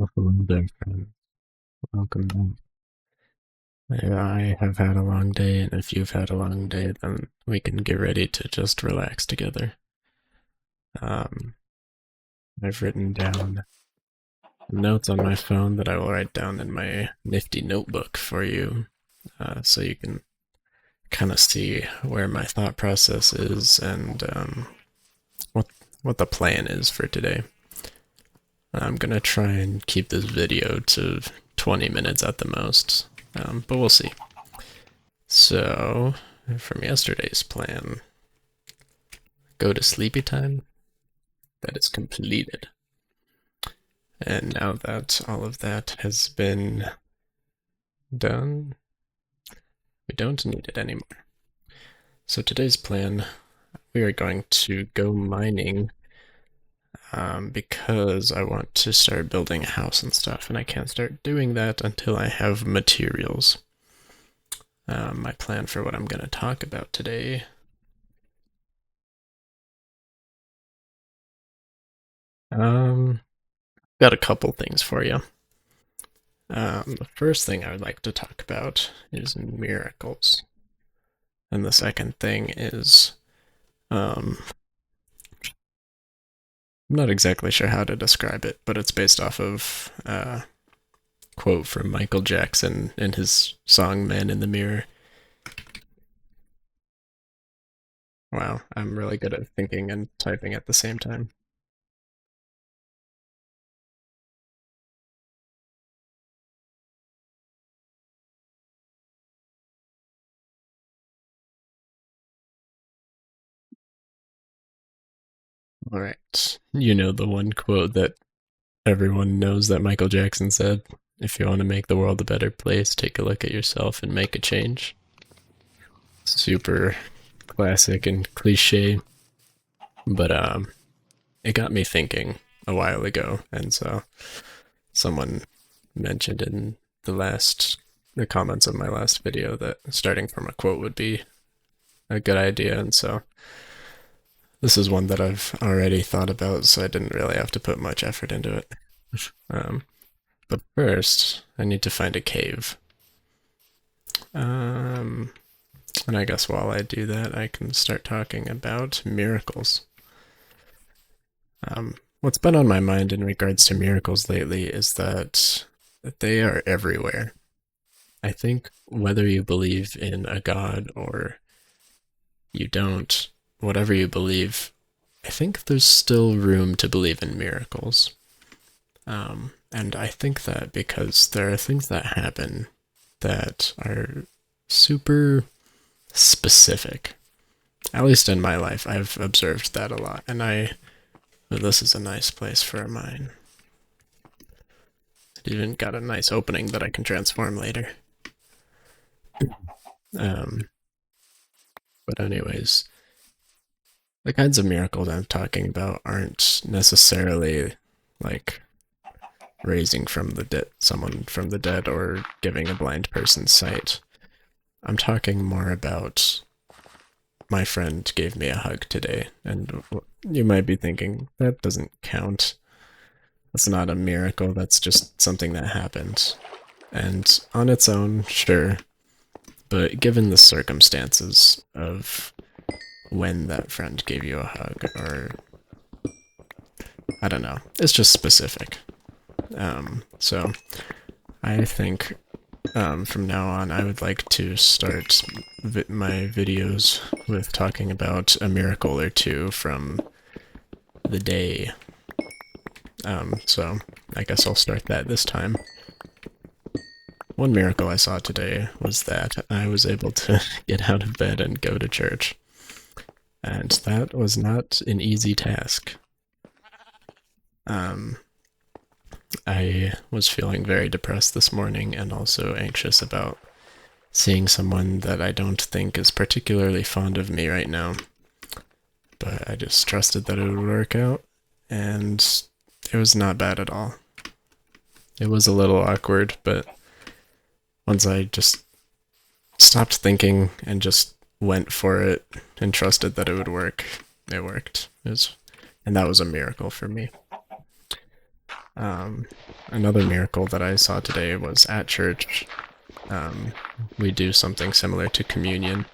Welcome there, friends. Welcome back. I have had a long day, and if you've had a long day, then we can get ready to just relax together. Um, I've written down notes on my phone that I will write down in my nifty notebook for you, so you can kind of see where my thought process is and what what the plan is for today. I'm gonna try and keep this video to 20 minutes at the most, but we'll see. So, from yesterday's plan, go to sleepy time. That is completed. And now that all of that has been done, we don't need it anymore. So today's plan, we are going to go mining because I want to start building a house and stuff, and I can't start doing that until I have materials. My plan for what I'm going to talk about today. Got a couple things for you. The first thing I would like to talk about is miracles. And the second thing is, I'm not exactly sure how to describe it, but it's based off of a quote from Michael Jackson in his song Man in the Mirror. Wow, I'm really good at thinking and typing at the same time. All right. You know the one quote that everyone knows that Michael Jackson said, if you want to make the world a better place, take a look at yourself and make a change. Super classic and cliche, but it got me thinking a while ago, and so someone mentioned in the comments of my last video that starting from a quote would be a good idea, and so this is one that I've already thought about, so I didn't really have to put much effort into it. Um, but first, I need to find a cave. And I guess while I do that, I can start talking about miracles. What's been on my mind in regards to miracles lately is that they are everywhere. I think whether you believe in a god or you don't, whatever you believe, I think there's still room to believe in miracles. And I think that because there are things that happen that are super specific. At least in my life, I've observed that a lot. And well, this is a nice place for a mine. It even got a nice opening that I can transform later. Um, but anyways, the kinds of miracles I'm talking about aren't necessarily like raising from the dead someone from the dead or giving a blind person sight. I'm talking more about my friend gave me a hug today, and you might be thinking that doesn't count. That's not a miracle, that's just something that happened. And on its own, sure, but given the circumstances of when that friend gave you a hug, or I don't know, it's just specific. So I think from now on, I would like to start my videos with talking about a miracle or two from the day. So I guess I'll start that this time. One miracle I saw today was that I was able to get out of bed and go to church. And that was not an easy task. I was feeling very depressed this morning and also anxious about seeing someone that I don't think is particularly fond of me right now. But I just trusted that it would work out, and it was not bad at all. It was a little awkward, but once I just stopped thinking and just went for it and trusted that it would work, it worked. And that was a miracle for me. Um, Another miracle that I saw today was at church. We do something similar to communion,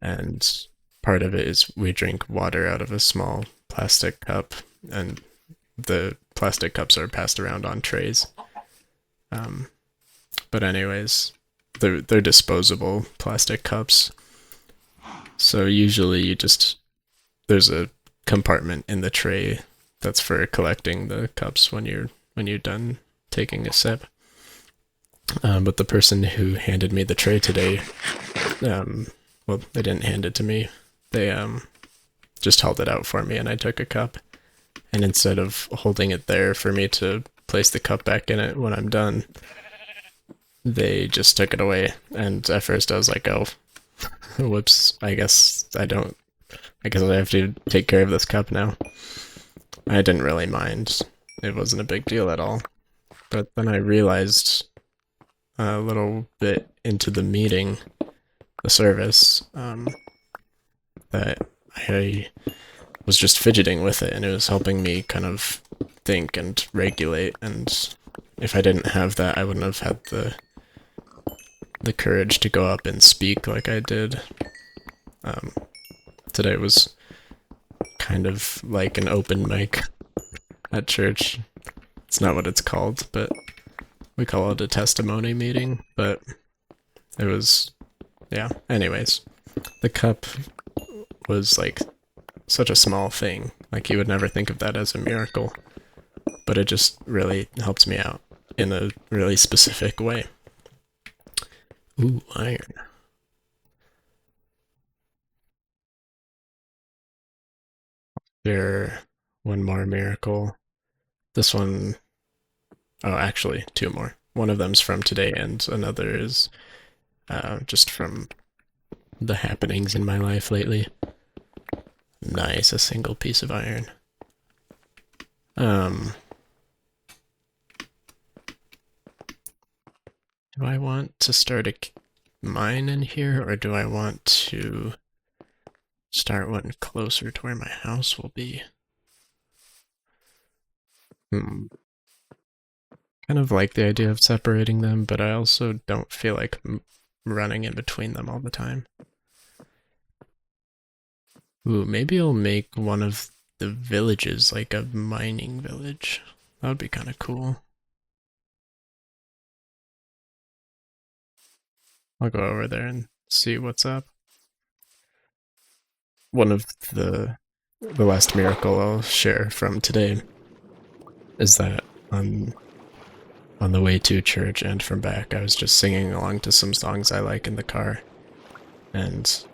and part of it is we drink water out of a small plastic cup, and the plastic cups are passed around on trays. Um, but anyways, they're disposable plastic cups. So usually you just there's a compartment in the tray that's for collecting the cups when you're done taking a sip. But the person who handed me the tray today, well, they didn't hand it to me. They just held it out for me, and I took a cup. And instead of holding it there for me to place the cup back in it when I'm done, they just took it away. And at first I was like, oh, whoops, I guess I don't. I guess I have to take care of this cup now. I didn't really mind. It wasn't a big deal at all. But then I realized a little bit into the meeting, the service, that I was just fidgeting with it, and it was helping me kind of think and regulate. And if I didn't have that, I wouldn't have had the courage to go up and speak like I did. Today was kind of like an open mic at church. It's not what it's called, but we call it a testimony meeting. But it was, yeah. Anyways, the cup was like such a small thing. Like you would never think of that as a miracle, but it just really helped me out in a really specific way. Ooh, iron. There, one more miracle. This one, oh, actually, two more. One of them's from today, and another is just from the happenings in my life lately. Nice, a single piece of iron. Do I want to start a mine in here, or do I want to start one closer to where my house will be? Kind of like the idea of separating them, but I also don't feel like running in between them all the time. Ooh, maybe I'll make one of the villages like a mining village. That would be kind of cool. I'll go over there and see what's up. One of the last miracle I'll share from today is that on the way to church and from back, I was just singing along to some songs I like in the car, and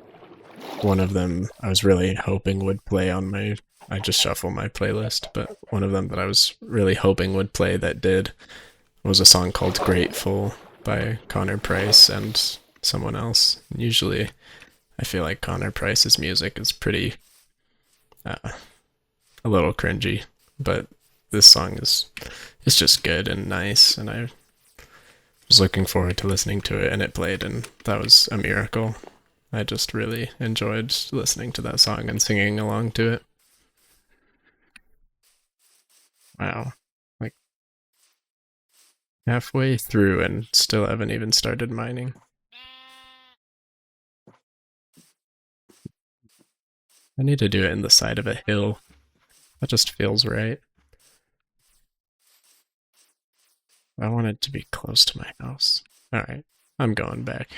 one of them I was really hoping would play on my. I just shuffle my playlist, but one of them that I was really hoping would play that did was a song called "Grateful" by Connor Price and someone else. Usually, I feel like Connor Price's music is pretty a little cringy, but this song is it's just good and nice, and I was looking forward to listening to it, and it played, and that was a miracle. I just really enjoyed listening to that song and singing along to it. Wow. Like halfway through and still haven't even started mining. I need to do it in the side of a hill. That just feels right. I want it to be close to my house. Alright, I'm going back.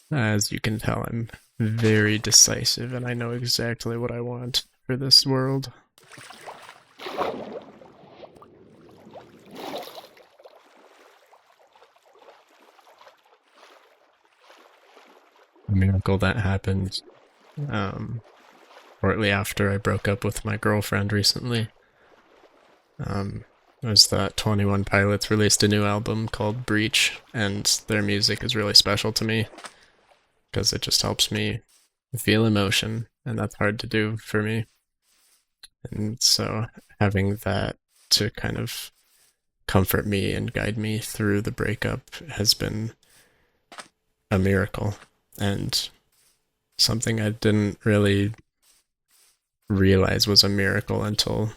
As you can tell, I'm very decisive and I know exactly what I want for this world. A miracle that happened shortly after I broke up with my girlfriend recently. Was that 21 Pilots released a new album called Breach, and their music is really special to me because it just helps me feel emotion, and that's hard to do for me. And so having that to kind of comfort me and guide me through the breakup has been a miracle, and something I didn't really realize was a miracle until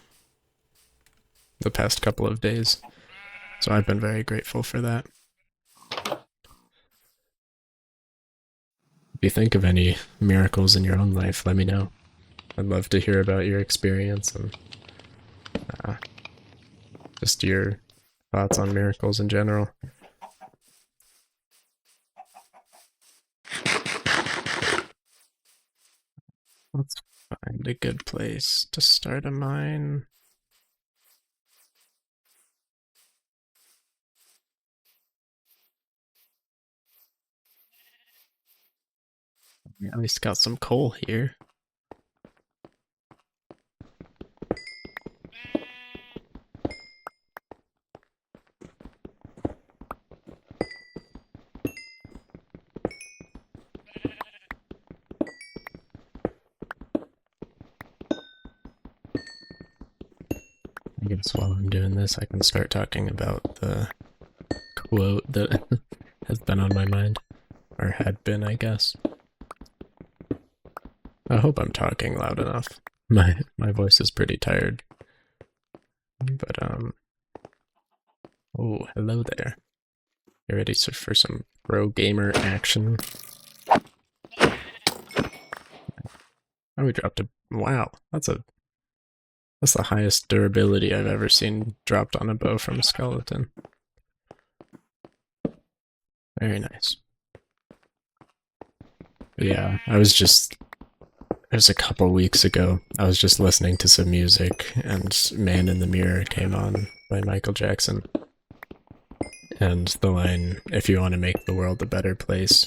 the past couple of days. So I've been very grateful for that. If you think of any miracles in your own life, let me know. I'd love to hear about your experience and just your thoughts on miracles in general. Let's find a good place to start a mine. We at least got some coal here. I guess while I'm doing this, I can start talking about the quote that has been on my mind. Or had been, I guess. I hope I'm talking loud enough. My voice is pretty tired. But, oh, hello there. You ready for some pro gamer action? Oh, we dropped a... Wow, that's the highest durability I've ever seen dropped on a bow from a skeleton. Very nice. But yeah, it was a couple weeks ago. I was just listening to some music, and Man in the Mirror came on by Michael Jackson. And the line, if you want to make the world a better place,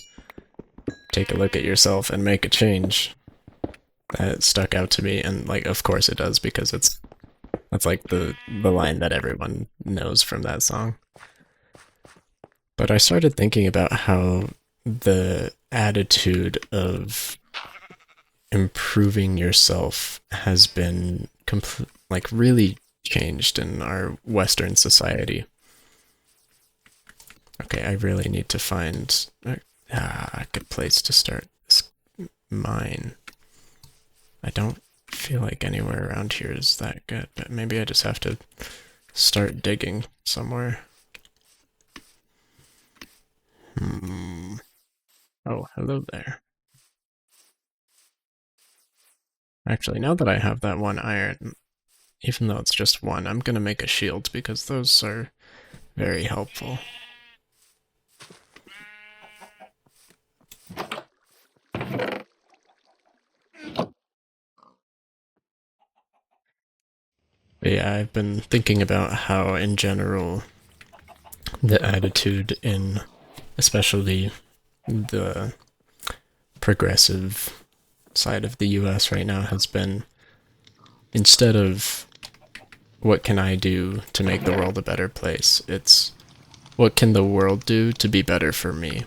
take a look at yourself and make a change. That stuck out to me, and like, of course it does, because that's like the line that everyone knows from that song. But I started thinking about how the attitude of improving yourself has been really changed in our Western society. Okay, I really need to find a good place to start this mine. I don't feel like anywhere around here is that good, but maybe I just have to start digging somewhere. Oh, hello there. Actually, now that I have that one iron, even though it's just one, I'm gonna make a shield because those are very helpful. But yeah, I've been thinking about how, in general, the attitude in especially the progressive side of the US right now has been, instead of what can I do to make the world a better place, it's what can the world do to be better for me.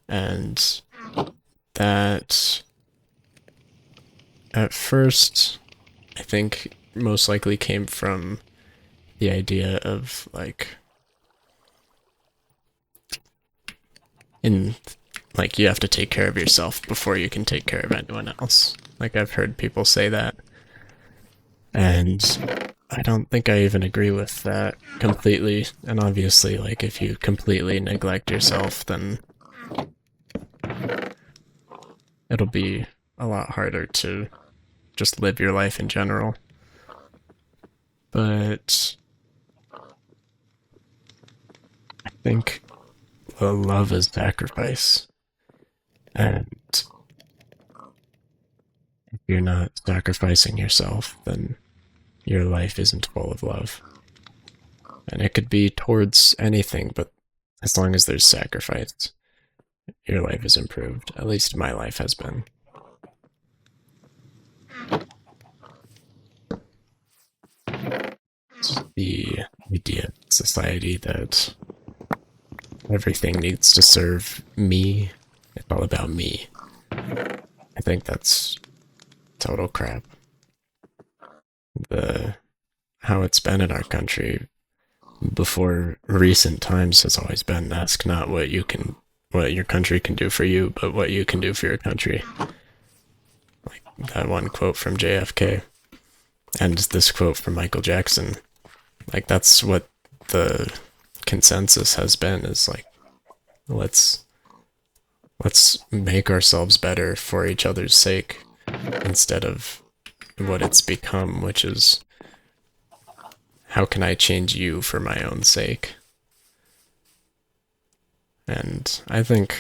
And that, at first, I think most likely came from the idea of you have to take care of yourself before you can take care of anyone else. Like, I've heard people say that, and I don't think I even agree with that completely. And obviously, like, if you completely neglect yourself, then it'll be a lot harder to just live your life in general. But I think the love is sacrifice. And if you're not sacrificing yourself, then your life isn't full of love. And it could be towards anything, but as long as there's sacrifice, your life is improved. At least my life has been. It's the idea of society that everything needs to serve me. It's all about me. I think that's total crap. How it's been in our country before recent times has always been, ask not what your country can do for you, but what you can do for your country. Like that one quote from JFK, and this quote from Michael Jackson. Like, that's what the consensus has been, is like, let's make ourselves better for each other's sake instead of what it's become, which is how can I change you for my own sake? And I think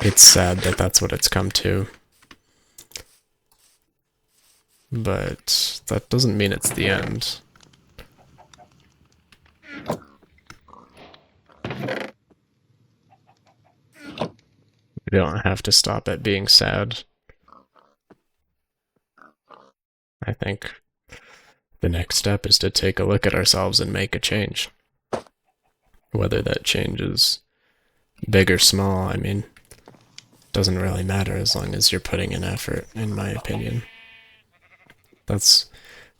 it's sad that that's what it's come to. But that doesn't mean it's the end. We don't have to stop at being sad. I think the next step is to take a look at ourselves and make a change. Whether that change is big or small, I mean, doesn't really matter as long as you're putting in effort, in my opinion. That's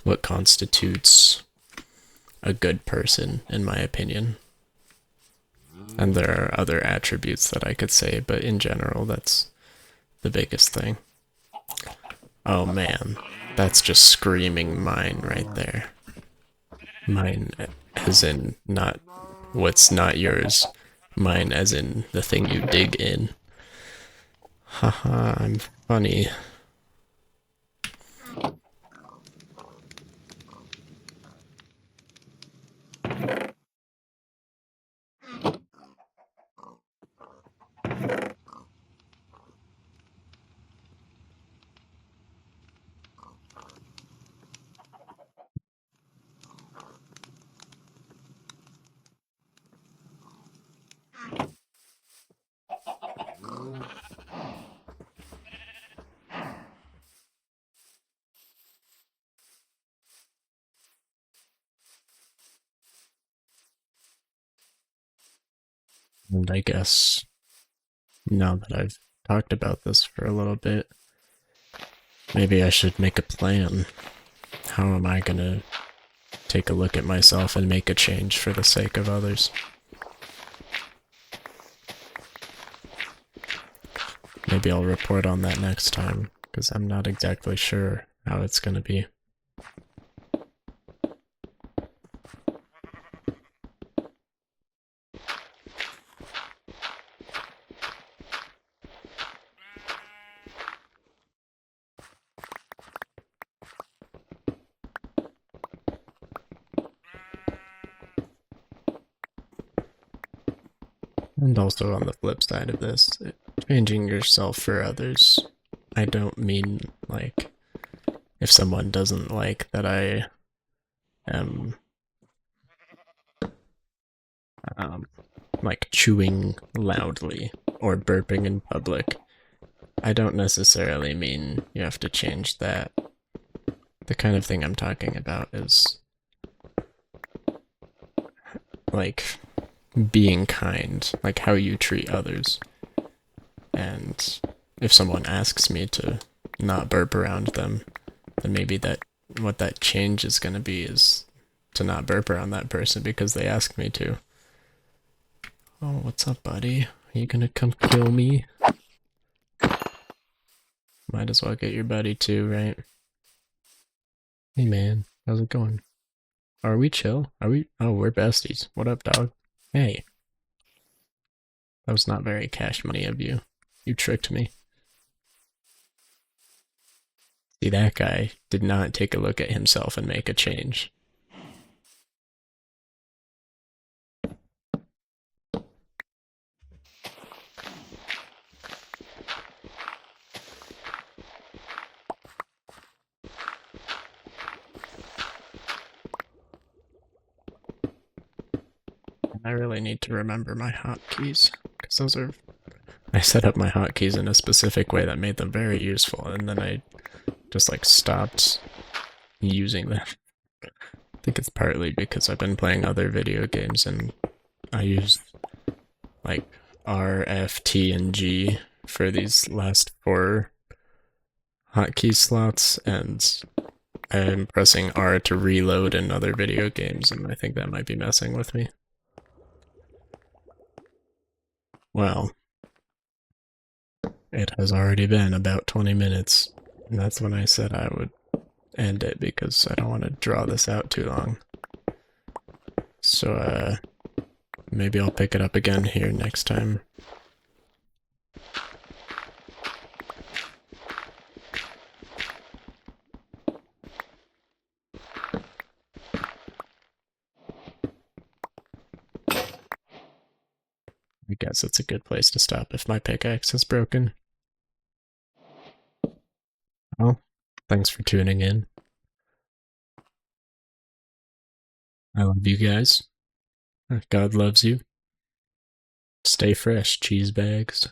what constitutes a good person, in my opinion. And there are other attributes that I could say, but in general, that's the biggest thing. Oh man, that's just screaming mine right there. Mine as in not what's not yours. Mine as in the thing you dig in. Haha, I'm funny. And I guess now that I've talked about this for a little bit, maybe I should make a plan. How am I gonna take a look at myself and make a change for the sake of others? Maybe I'll report on that next time, because I'm not exactly sure how it's gonna be. And also on the flip side of this, changing yourself for others, I don't mean like if someone doesn't like that I am like chewing loudly or burping in public. I don't necessarily mean you have to change that. The kind of thing I'm talking about is like being kind, like how you treat others. And if someone asks me to not burp around them, then maybe that what that change is going to be is to not burp around that person because they asked me to. Oh, what's up, buddy? Are you gonna come kill me? Might as well get your buddy too, right? Hey man, how's it going? Are we chill? Are we? Oh, we're besties. What up, dog? Hey. That was not very cash money of you. You tricked me. See, that guy did not take a look at himself and make a change. I really need to remember my hotkeys, because those are... I set up my hotkeys in a specific way that made them very useful, and then I just like stopped using them. I think it's partly because I've been playing other video games and I used like R, F, T, and G for these last 4 hotkey slots, and I'm pressing R to reload in other video games, and I think that might be messing with me. Well, it has already been about 20 minutes, and that's when I said I would end it because I don't want to draw this out too long. So, maybe I'll pick it up again here next time. I guess it's a good place to stop if my pickaxe is broken. Well, thanks for tuning in. I love you guys. God loves you. Stay fresh, cheese bags.